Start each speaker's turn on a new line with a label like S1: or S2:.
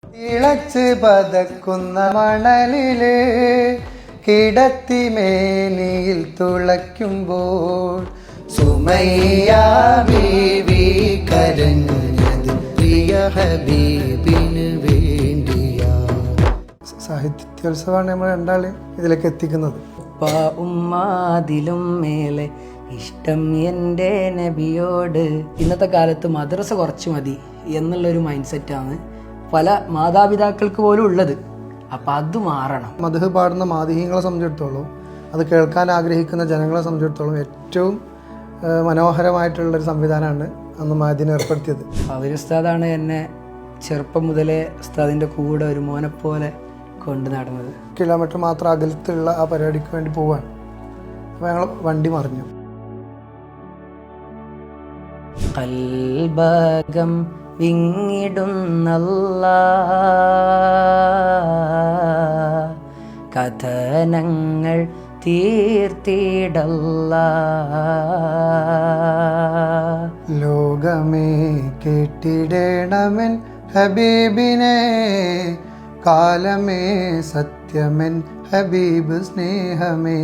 S1: ഇളച്ച് പതക്കുന്ന മണലില് കിടത്തിമേനിയിൽ തുളയ്ക്കുമ്പോൾ സുമയ്യ ബീവി കരഞ്ഞത് പ്രിയ ഹബീബിന് വേണ്ടിയാ. സാഹിത്യോത്സവമാണ് നമ്മൾ രണ്ടാളെയും ഇതിലേക്ക് എത്തിക്കുന്നത്.
S2: ഉമ്മാതിലും മേലെ ഇഷ്ടം എൻ്റെ നബിയോട്. ഇന്നത്തെ കാലത്ത് മദ്രസ കുറച്ച് മതി എന്നുള്ളൊരു മൈൻഡ് സെറ്റാണ് പല മാതാപിതാക്കൾക്ക് പോലും ഉള്ളത്. അപ്പം അത് മാറണം.
S1: മദ്ഹ് പാടുന്ന മാദിഹീങ്ങളെ സംബന്ധിച്ചിടത്തോളം, അത് കേൾക്കാൻ ആഗ്രഹിക്കുന്ന ജനങ്ങളെ സംബന്ധിച്ചിടത്തോളം ഏറ്റവും മനോഹരമായിട്ടുള്ളൊരു സംവിധാനമാണ് അന്ന് മഅദിൻ ഏർപ്പെടുത്തിയത്.
S2: ഉസ്താദാണ് എന്നെ ചെറുപ്പം മുതലേ ഉസ്താദിൻ്റെ കൂടെ ഒരു മോനെ പോലെ കൊണ്ട് നടന്നത്.
S1: കിലോമീറ്റർ മാത്രം അകലത്തുള്ള ആ പരിപാടിക്ക് വേണ്ടി പോവാണ്. അപ്പോൾ ഞങ്ങൾ വണ്ടി മറിഞ്ഞു.
S2: കൽബകം വിങ്ങിടുന്നല്ലാ, കഥനങ്ങൾ തീർത്തിടല്ലാ.
S1: ലോകമേ കേട്ടിടേണമെൻ ഹബീബിനെ, കാലമേ സത്യമെൻ ഹബീബ് സ്നേഹമേ.